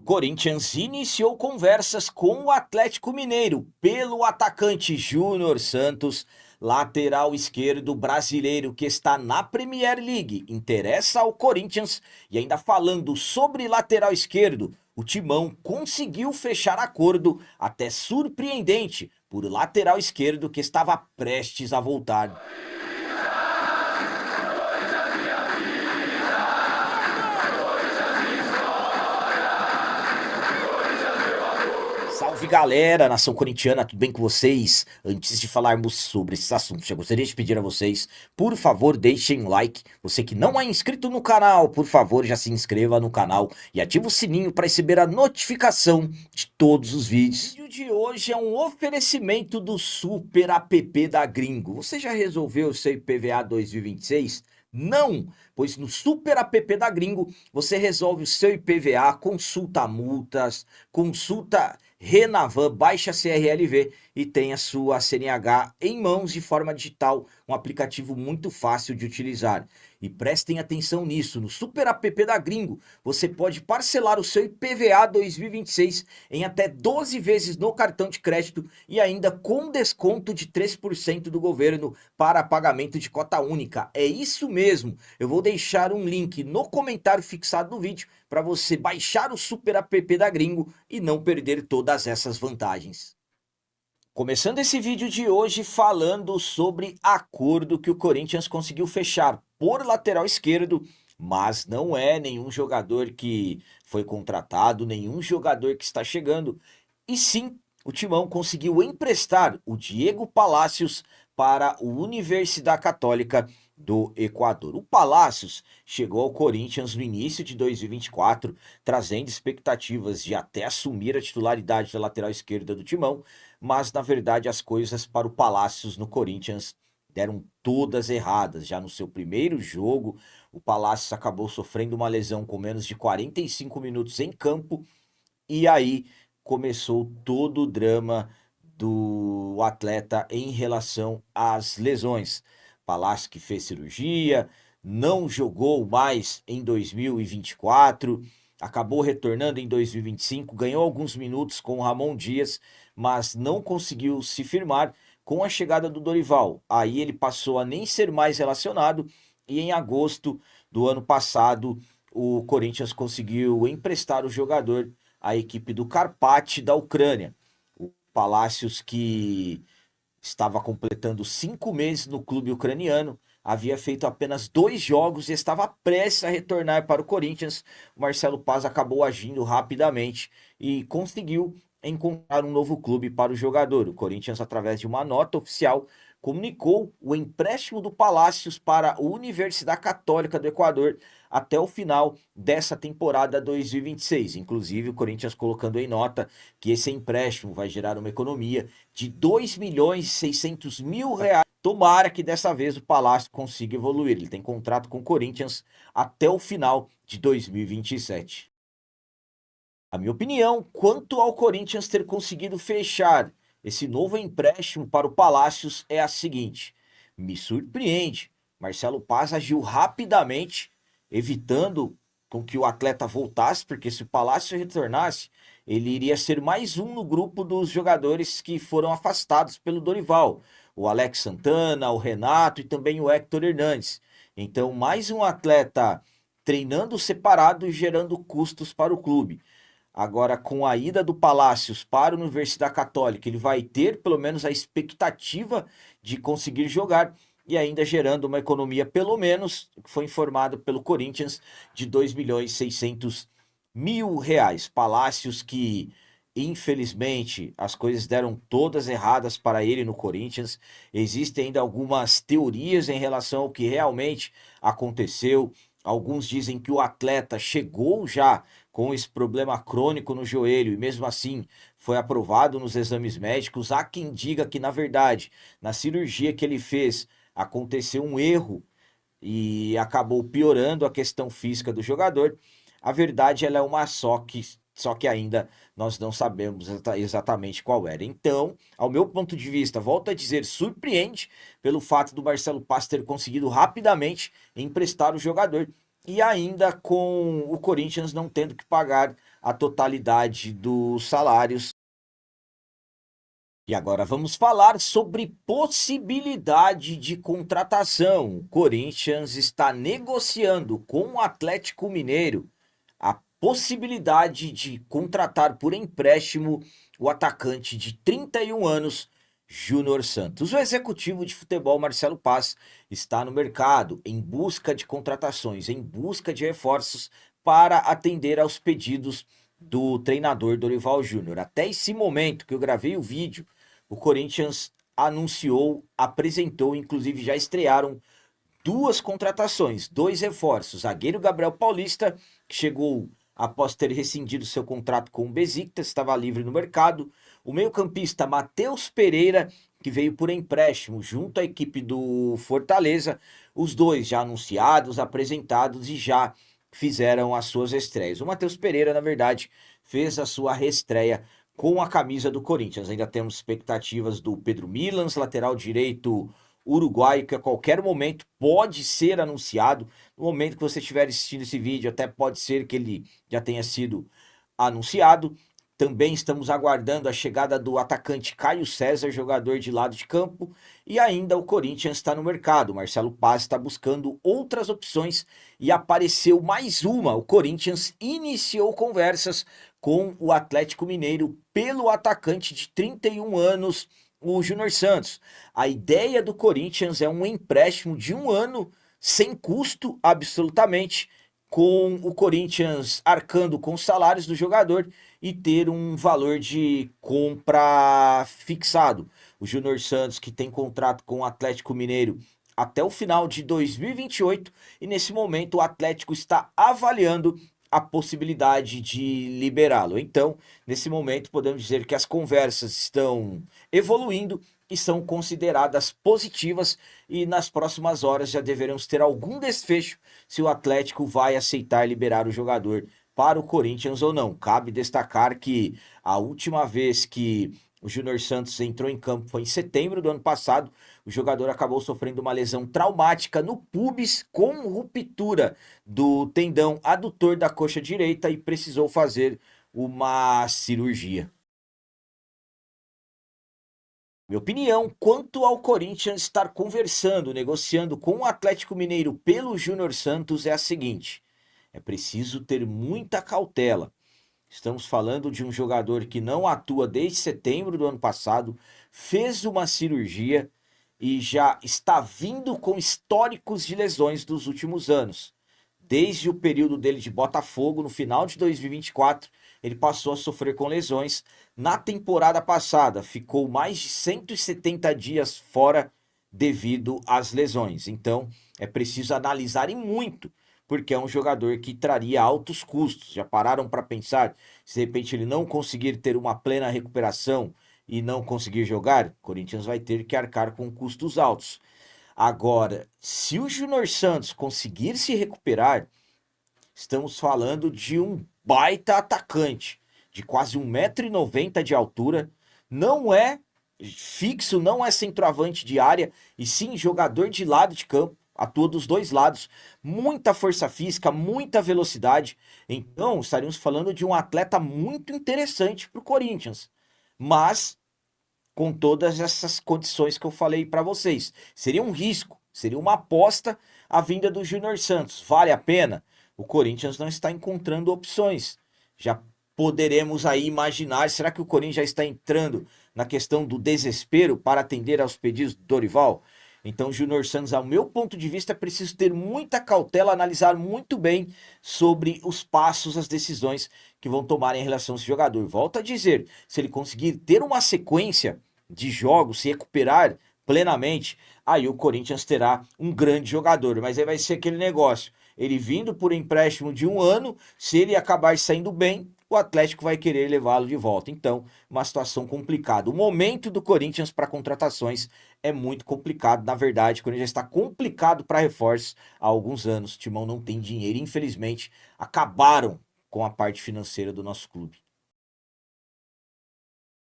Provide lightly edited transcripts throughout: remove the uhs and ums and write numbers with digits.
Corinthians iniciou conversas com o Atlético Mineiro pelo atacante Júnior Santos, lateral esquerdo brasileiro que está na Premier League. Interessa ao Corinthians e ainda falando sobre lateral esquerdo, o Timão conseguiu fechar acordo até surpreendente por lateral esquerdo que estava prestes a voltar. Salve galera, nação corintiana, tudo bem com vocês? Antes de falarmos sobre esses assuntos, eu gostaria de pedir a vocês, por favor, deixem um like. Você que não é inscrito no canal, por favor, já se inscreva no canal e ative o sininho para receber a notificação de todos os vídeos. O vídeo de hoje é um oferecimento do Super App da Gringo. Você já resolveu o seu IPVA 2026? Não, pois no Super App da Gringo você resolve o seu IPVA, consulta multas, consulta Renavan, baixa CRLV e tem a sua CNH em mãos de forma digital, um aplicativo muito fácil de utilizar. E prestem atenção nisso, no Super App da Gringo, você pode parcelar o seu IPVA 2026 em até 12 vezes no cartão de crédito e ainda com desconto de 3% do governo para pagamento de cota única. É isso mesmo, eu vou deixar um link no comentário fixado do vídeo para você baixar o Super App da Gringo e não perder todas essas vantagens. Começando esse vídeo de hoje falando sobre acordo que o Corinthians conseguiu fechar por lateral esquerdo, mas não é nenhum jogador que foi contratado, nenhum jogador que está chegando, e sim o Timão conseguiu emprestar o Diego Palacios para o Universidade Católica do Equador. O Palacios chegou ao Corinthians no início de 2024, trazendo expectativas de até assumir a titularidade da lateral esquerda do Timão, mas na verdade as coisas para o Palacios no Corinthians deram todas erradas. Já no seu primeiro jogo, o Palacios acabou sofrendo uma lesão com menos de 45 minutos em campo, e aí começou todo o drama do atleta em relação às lesões. Palácio que fez cirurgia, não jogou mais em 2024, acabou retornando em 2025, ganhou alguns minutos com o Ramon Dias, mas não conseguiu se firmar com a chegada do Dorival. Aí ele passou a nem ser mais relacionado e em agosto do ano passado o Corinthians conseguiu emprestar o jogador à equipe do Karpat da Ucrânia. O Palácios, que estava completando 5 meses no clube ucraniano, havia feito apenas 2 jogos e estava prestes a retornar para o Corinthians. O Marcelo Paz acabou agindo rapidamente e conseguiu encontrar um novo clube para o jogador. O Corinthians, através de uma nota oficial, comunicou o empréstimo do Palácios para a Universidade Católica do Equador até o final dessa temporada 2026. Inclusive, o Corinthians colocando em nota que esse empréstimo vai gerar uma economia de 2 milhões e 600 mil reais. Tomara que dessa vez o Palácio consiga evoluir. Ele tem contrato com o Corinthians até o final de 2027. A minha opinião quanto ao Corinthians ter conseguido fechar esse novo empréstimo para o Palácios é a seguinte: me surpreende. Marcelo Paz agiu rapidamente, evitando com que o atleta voltasse, porque se o Palácio retornasse, ele iria ser mais um no grupo dos jogadores que foram afastados pelo Dorival. O Alex Santana, o Renato e também o Héctor Hernandes. Então, mais um atleta treinando separado e gerando custos para o clube. Agora, com a ida do Palácios para a Universidade Católica, ele vai ter pelo menos a expectativa de conseguir jogar e ainda gerando uma economia, pelo menos, que foi informado pelo Corinthians, de 2 milhões e 600 mil reais. Palácios que, infelizmente, as coisas deram todas erradas para ele no Corinthians. Existem ainda algumas teorias em relação ao que realmente aconteceu. Alguns dizem que o atleta chegou já com esse problema crônico no joelho e mesmo assim foi aprovado nos exames médicos. Há quem diga que, na verdade, na cirurgia que ele fez, aconteceu um erro e acabou piorando a questão física do jogador. A verdade ela é uma só que ainda nós não sabemos exatamente qual era. Então, ao meu ponto de vista, volto a dizer, surpreende pelo fato do Marcelo Paz ter conseguido rapidamente emprestar o jogador e ainda com o Corinthians não tendo que pagar a totalidade dos salários. E agora vamos falar sobre possibilidade de contratação. O Corinthians está negociando com o Atlético Mineiro a possibilidade de contratar por empréstimo o atacante de 31 anos, Júnior Santos. O executivo de futebol Marcelo Paz está no mercado em busca de contratações, em busca de reforços para atender aos pedidos do treinador Dorival Júnior. Até esse momento que eu gravei o vídeo, o Corinthians anunciou, apresentou, inclusive já estrearam duas contratações, dois reforços. Zagueiro Gabriel Paulista, que chegou após ter rescindido seu contrato com o Besiktas, estava livre no mercado. O meio-campista Matheus Pereira, que veio por empréstimo junto à equipe do Fortaleza. Os dois já anunciados, apresentados e já fizeram as suas estreias. O Matheus Pereira, na verdade, fez a sua reestreia com a camisa do Corinthians. Ainda temos expectativas do Pedro Milans, lateral direito uruguaio, que a qualquer momento pode ser anunciado. No momento que você estiver assistindo esse vídeo, até pode ser que ele já tenha sido anunciado. Também estamos aguardando a chegada do atacante Caio César, jogador de lado de campo. E ainda o Corinthians está no mercado. Marcelo Paz está buscando outras opções e apareceu mais uma. O Corinthians iniciou conversas com o Atlético Mineiro pelo atacante de 31 anos, o Júnior Santos. A ideia do Corinthians é um empréstimo de 1 ano, sem custo absolutamente, com o Corinthians arcando com os salários do jogador e ter um valor de compra fixado. O Júnior Santos, que tem contrato com o Atlético Mineiro até o final de 2028, e nesse momento o Atlético está avaliando a possibilidade de liberá-lo. Então, nesse momento, podemos dizer que as conversas estão evoluindo e são consideradas positivas, e nas próximas horas já deveremos ter algum desfecho se o Atlético vai aceitar liberar o jogador para o Corinthians ou não. Cabe destacar que a última vez que o Júnior Santos entrou em campo foi em setembro do ano passado. O jogador acabou sofrendo uma lesão traumática no pubis com ruptura do tendão adutor da coxa direita e precisou fazer uma cirurgia. Minha opinião quanto ao Corinthians estar conversando, negociando com o Atlético Mineiro pelo Júnior Santos é a seguinte: é preciso ter muita cautela. Estamos falando de um jogador que não atua desde setembro do ano passado, fez uma cirurgia e já está vindo com históricos de lesões dos últimos anos. Desde o período dele de Botafogo, no final de 2024, ele passou a sofrer com lesões. Na temporada passada, ficou mais de 170 dias fora devido às lesões. Então, é preciso analisar e muito, porque é um jogador que traria altos custos. Já pararam para pensar, se de repente ele não conseguir ter uma plena recuperação e não conseguir jogar, o Corinthians vai ter que arcar com custos altos. Agora, se o Júnior Santos conseguir se recuperar, estamos falando de um baita atacante, de quase 1,90 m de altura, não é fixo, não é centroavante de área, e sim jogador de lado de campo, atua dos dois lados, muita força física, muita velocidade. Então, estaríamos falando de um atleta muito interessante para o Corinthians, mas com todas essas condições que eu falei para vocês. Seria um risco, seria uma aposta a vinda do Júnior Santos. Vale a pena? O Corinthians não está encontrando opções. Já poderemos aí imaginar, será que o Corinthians já está entrando na questão do desespero para atender aos pedidos do Dorival? Então, Júnior Santos, ao meu ponto de vista, é preciso ter muita cautela, analisar muito bem sobre os passos, as decisões que vão tomar em relação a esse jogador. Volto a dizer, se ele conseguir ter uma sequência de jogos, se recuperar plenamente, aí o Corinthians terá um grande jogador. Mas aí vai ser aquele negócio, ele vindo por empréstimo de 1 ano, se ele acabar saindo bem, o Atlético vai querer levá-lo de volta. Então, uma situação complicada. O momento do Corinthians para contratações é muito complicado. Na verdade, o Corinthians está complicado para reforços há alguns anos. O Timão não tem dinheiro. Infelizmente, acabaram com a parte financeira do nosso clube.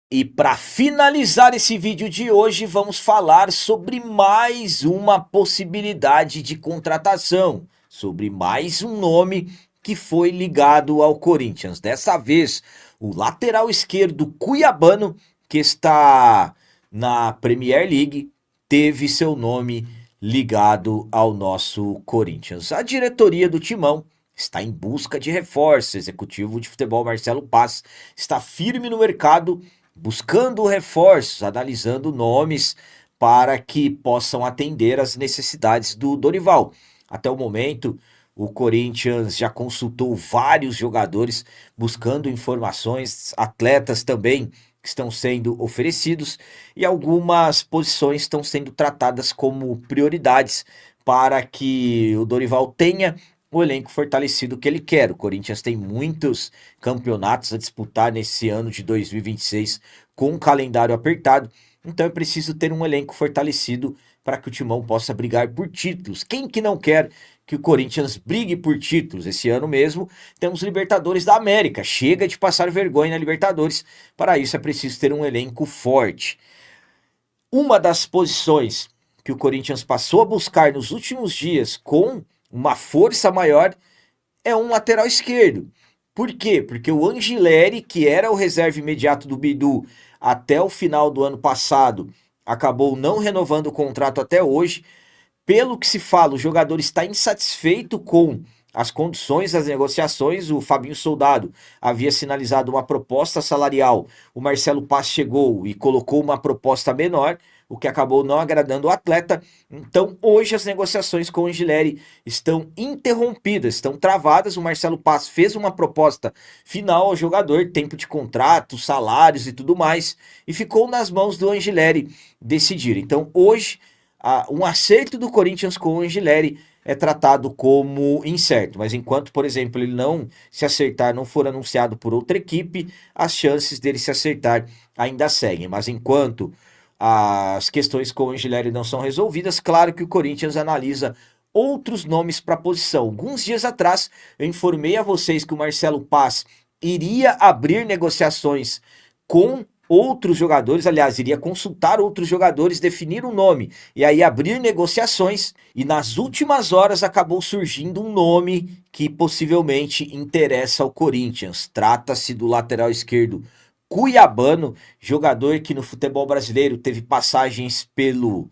E para finalizar esse vídeo de hoje, vamos falar sobre mais uma possibilidade de contratação, sobre mais um nome que foi ligado ao Corinthians. Dessa vez, o lateral esquerdo cuiabano, que está na Premier League, teve seu nome ligado ao nosso Corinthians. A diretoria do Timão está em busca de reforços. O executivo de futebol Marcelo Paz está firme no mercado, buscando reforços, analisando nomes para que possam atender às necessidades do Dorival. Até o momento, o Corinthians já consultou vários jogadores buscando informações, atletas também que estão sendo oferecidos e algumas posições estão sendo tratadas como prioridades para que o Dorival tenha o elenco fortalecido que ele quer. O Corinthians tem muitos campeonatos a disputar nesse ano de 2026 com um calendário apertado, então é preciso ter um elenco fortalecido para que o Timão possa brigar por títulos. Quem que não quer que o Corinthians brigue por títulos? Esse ano mesmo temos Libertadores da América. Chega de passar vergonha na Libertadores. Para isso é preciso ter um elenco forte. Uma das posições que o Corinthians passou a buscar nos últimos dias com uma força maior é um lateral esquerdo. Por quê? Porque o Angileri, que era o reserva imediato do Bidu até o final do ano passado, acabou não renovando o contrato até hoje. Pelo que se fala, o jogador está insatisfeito com as condições das negociações. O Fabinho Soldado havia sinalizado uma proposta salarial. O Marcelo Paz chegou e colocou uma proposta menor, o que acabou não agradando o atleta. Então, hoje as negociações com o Angileri estão interrompidas, estão travadas. O Marcelo Paz fez uma proposta final ao jogador, tempo de contrato, salários e tudo mais, e ficou nas mãos do Angileri decidir. Então, hoje, um acerto do Corinthians com o Angileri é tratado como incerto, mas enquanto, por exemplo, ele não se acertar, não for anunciado por outra equipe, as chances dele se acertar ainda seguem. Mas enquanto as questões com o Angileri não são resolvidas, claro que o Corinthians analisa outros nomes para a posição. Alguns dias atrás eu informei a vocês que o Marcelo Paz iria abrir negociações com outros jogadores, aliás, iria consultar outros jogadores, definir um nome e aí abrir negociações, e nas últimas horas acabou surgindo um nome que possivelmente interessa ao Corinthians. Trata-se do lateral esquerdo cuiabano, jogador que no futebol brasileiro teve passagens pelo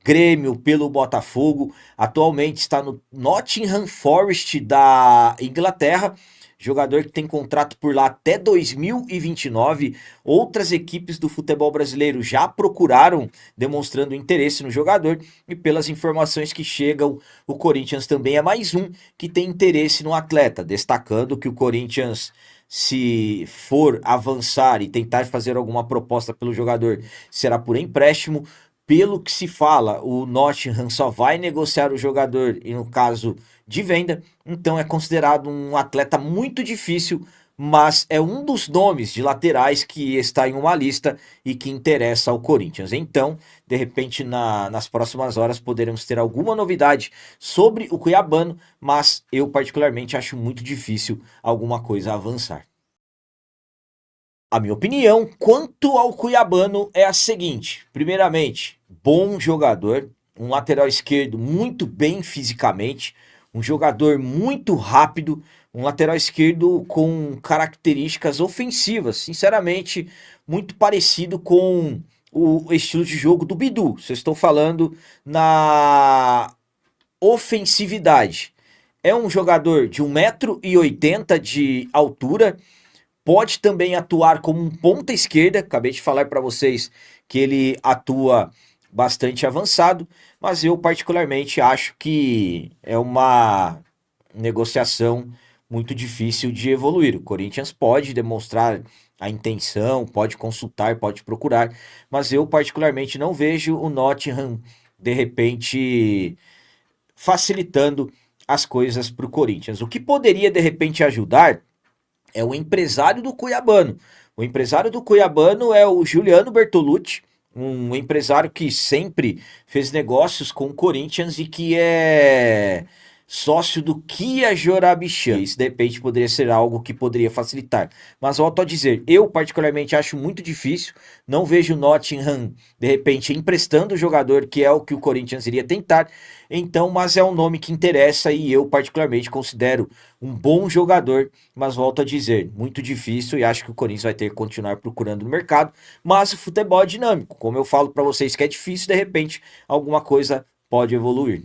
Grêmio, pelo Botafogo, atualmente está no Nottingham Forest da Inglaterra, jogador que tem contrato por lá até 2029. Outras equipes do futebol brasileiro já procuraram, demonstrando interesse no jogador, e pelas informações que chegam, o Corinthians também é mais um que tem interesse no atleta, destacando que o Corinthians, se for avançar e tentar fazer alguma proposta pelo jogador, será por empréstimo. Pelo que se fala, o Nottingham só vai negociar o jogador e no caso de venda, então é considerado um atleta muito difícil, mas é um dos nomes de laterais que está em uma lista e que interessa ao Corinthians. Então, de repente, nas próximas horas poderemos ter alguma novidade sobre o cuiabano, mas eu particularmente acho muito difícil alguma coisa avançar. A minha opinião quanto ao cuiabano é a seguinte: primeiramente, bom jogador, um lateral esquerdo muito bem fisicamente, um jogador muito rápido, um lateral esquerdo com características ofensivas, sinceramente, muito parecido com o estilo de jogo do Bidu. Vocês estão falando na ofensividade. É um jogador de 1,80 m de altura. Pode também atuar como um ponta esquerda. Acabei de falar para vocês que ele atua bastante avançado, mas eu particularmente acho que é uma negociação muito difícil de evoluir. O Corinthians pode demonstrar a intenção, pode consultar, pode procurar, mas eu particularmente não vejo o Nottingham de repente facilitando as coisas para o Corinthians. O que poderia de repente ajudar é o empresário do cuiabano. O empresário do cuiabano é o Juliano Bertolucci, um empresário que sempre fez negócios com o Corinthians e que é sócio do Kia Jorabichian. Isso de repente poderia ser algo que poderia facilitar. Mas volto a dizer, eu particularmente acho muito difícil, não vejo o Nottingham de repente emprestando o jogador, que é o que o Corinthians iria tentar. Então, mas é um nome que interessa e eu particularmente considero um bom jogador, mas volto a dizer, muito difícil e acho que o Corinthians vai ter que continuar procurando no mercado, mas o futebol é dinâmico, como eu falo para vocês que é difícil, de repente alguma coisa pode evoluir.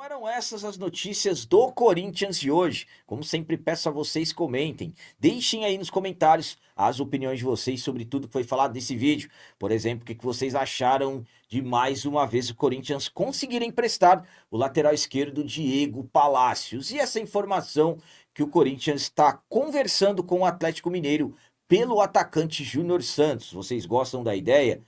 Então eram essas as notícias do Corinthians de hoje. Como sempre peço a vocês comentem, deixem aí nos comentários as opiniões de vocês sobre tudo que foi falado nesse vídeo. Por exemplo, o que vocês acharam de mais uma vez o Corinthians conseguir emprestar o lateral esquerdo Diego Palacios. E essa informação que o Corinthians está conversando com o Atlético Mineiro pelo atacante Júnior Santos. Vocês gostam da ideia?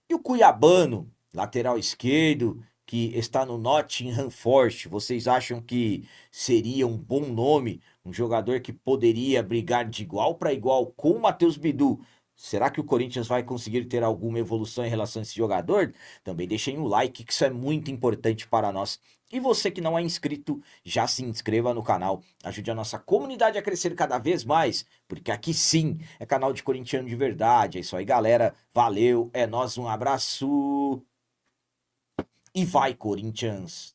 E o Cuiabano, lateral esquerdo, que está no Nottingham Forest, vocês acham que seria um bom nome, um jogador que poderia brigar de igual para igual com o Matheus Bidu? Será que o Corinthians vai conseguir ter alguma evolução em relação a esse jogador? Também deixem o like, que isso é muito importante para nós. E você que não é inscrito, já se inscreva no canal. Ajude a nossa comunidade a crescer cada vez mais, porque aqui sim é canal de corintiano de verdade. É isso aí, galera. Valeu, é nóis, um abraço. E vai, Corinthians!